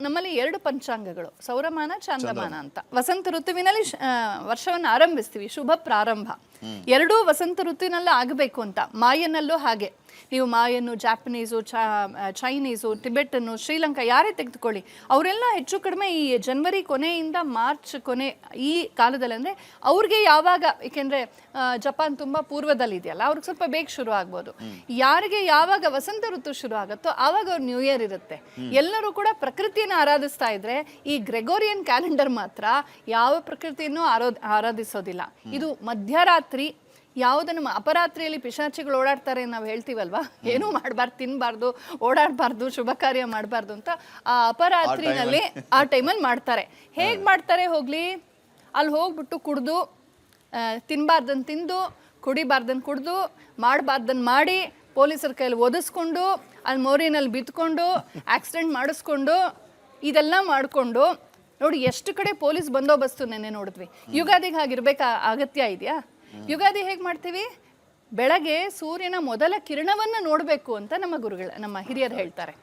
ನಮ್ಮಲ್ಲಿ 2 ಪಂಚಾಂಗಗಳು, ಸೌರಮಾನ ಚಾಂದ್ರಮಾನ ಅಂತ. ವಸಂತ ಋತುವಿನಲ್ಲಿ ವರ್ಷವನ್ನು ಆರಂಭಿಸ್ತೀವಿ, ಶುಭ ಪ್ರಾರಂಭ. ಎರಡೂ ವಸಂತ ಋತುವಿನಲ್ಲೂ ಆಗಬೇಕು ಅಂತ. ಮಾಯನಲ್ಲೂ ಹಾಗೆ, ನೀವು ಮಾಯನ್ನು, ಜಾಪನೀಸು, ಚೈನೀಸು, ಟಿಬೆಟನ್ನು, ಶ್ರೀಲಂಕಾ ಯಾರೇ ತೆಗೆದುಕೊಳ್ಳಿ, ಅವರೆಲ್ಲ ಹೆಚ್ಚು ಕಡಿಮೆ ಈ ಜನವರಿ ಕೊನೆಯಿಂದ ಮಾರ್ಚ್ ಕೊನೆ ಈ ಕಾಲದಲ್ಲಿ, ಅಂದರೆ ಅವ್ರಿಗೆ ಯಾವಾಗ, ಏಕೆಂದರೆ ಜಪಾನ್ ತುಂಬ ಪೂರ್ವದಲ್ಲಿದೆಯಲ್ಲ, ಅವ್ರಿಗೆ ಸ್ವಲ್ಪ ಬೇಗ ಶುರು ಆಗ್ಬೋದು. ಯಾರಿಗೆ ಯಾವಾಗ ವಸಂತ ಋತು ಶುರು ಆಗುತ್ತೋ ಆವಾಗ ಅವ್ರ ನ್ಯೂ ಇಯರ್ ಇರುತ್ತೆ. ಎಲ್ಲರೂ ಕೂಡ ಪ್ರಕೃತಿಯನ್ನು ಆರಾಧಿಸ್ತಾ ಇದ್ರೆ, ಈ ಗ್ರೆಗೋರಿಯನ್ ಕ್ಯಾಲೆಂಡರ್ ಮಾತ್ರ ಯಾವ ಪ್ರಕೃತಿಯನ್ನು ಆರಾಧಿಸೋದಿಲ್ಲ. ಇದು ಮಧ್ಯರಾತ್ರಿ, ಯಾವುದನ್ನು ಅಪರಾತ್ರಿಯಲ್ಲಿ ಪಿಶಾಚಿಗಳು ಓಡಾಡ್ತಾರೆ ನಾವು ಹೇಳ್ತೀವಲ್ವಾ, ಏನೂ ಮಾಡಬಾರ್ದು, ತಿನ್ನಬಾರ್ದು, ಓಡಾಡಬಾರ್ದು, ಶುಭ ಕಾರ್ಯ ಮಾಡಬಾರ್ದು ಅಂತ ಆ ಅಪರಾತ್ರಿನಲ್ಲಿ ಆ ಟೈಮಲ್ಲಿ ಮಾಡ್ತಾರೆ. ಹೇಗೆ ಮಾಡ್ತಾರೆ ಹೋಗ್ಲಿ, ಅಲ್ಲಿ ಹೋಗ್ಬಿಟ್ಟು ಕುಡಿದು, ತಿನ್ನಬಾರ್ದನ್ನು ತಿಂದು, ಕುಡಿಬಾರ್ದನ್ನು ಕುಡಿದು, ಮಾಡಬಾರ್ದನ್ನು ಮಾಡಿ, ಪೊಲೀಸರ ಕೈಯಲ್ಲಿ ಒದಿಸ್ಕೊಂಡು, ಅಲ್ಲಿ ಮೋರಿನಲ್ಲಿ ಬಿತ್ಕೊಂಡು, ಆಕ್ಸಿಡೆಂಟ್ ಮಾಡಿಸ್ಕೊಂಡು, ಇದೆಲ್ಲ ಮಾಡಿಕೊಂಡು ನೋಡಿ ಎಷ್ಟು ಕಡೆ ಪೊಲೀಸ್ ಬಂದೋಬಸ್ತು ನೆನ್ನೆ ನೋಡಿದ್ವಿ. ಯುಗಾದಿಗೆ ಹಾಗಿರ್ಬೇಕಾ ಅಗತ್ಯ ಇದೆಯಾ? ಯುಗಾದಿ ಹೇಗೆ ಮಾಡ್ತೀವಿ? ಬೆಳಗ್ಗೆ ಸೂರ್ಯನ ಮೊದಲ ಕಿರಣವನ್ನು ನೋಡಬೇಕು ಅಂತ ನಮ್ಮ ಹಿರಿಯರು ಹೇಳ್ತಾರೆ.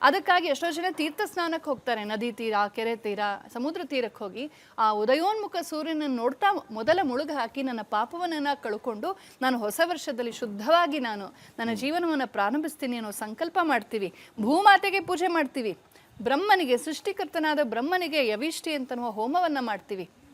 ಅದಕ್ಕಾಗಿ ಎಷ್ಟೋ ಜನ ತೀರ್ಥ ಸ್ನಾನಕ್ಕೆ ಹೋಗ್ತಾರೆ, ನದಿ ತೀರ, ಕೆರೆ ತೀರ, ಸಮುದ್ರ ತೀರಕ್ಕೆ ಹೋಗಿ ಆ ಉದಯೋನ್ಮುಖ ಸೂರ್ಯನನ್ನು ನೋಡ್ತಾ ಮೊದಲ ಮುಳುಗು ಹಾಕಿ ನನ್ನ ಪಾಪವನ್ನ ಕಳ್ಕೊಂಡು ನಾನು ಹೊಸ ವರ್ಷದಲ್ಲಿ ಶುದ್ಧವಾಗಿ ನಾನು ನನ್ನ ಜೀವನವನ್ನು ಪ್ರಾರಂಭಿಸ್ತೀನಿ ಅನ್ನೋ ಸಂಕಲ್ಪ ಮಾಡ್ತೀವಿ. ಭೂಮಾತೆಗೆ ಪೂಜೆ ಮಾಡ್ತೀವಿ, ಬ್ರಹ್ಮನಿಗೆ, ಸೃಷ್ಟಿಕರ್ತನಾದ ಬ್ರಹ್ಮನಿಗೆ ಯವಿಷ್ಠಿ ಅಂತನ್ನುವ ಹೋಮವನ್ನು ಮಾಡ್ತೀವಿ.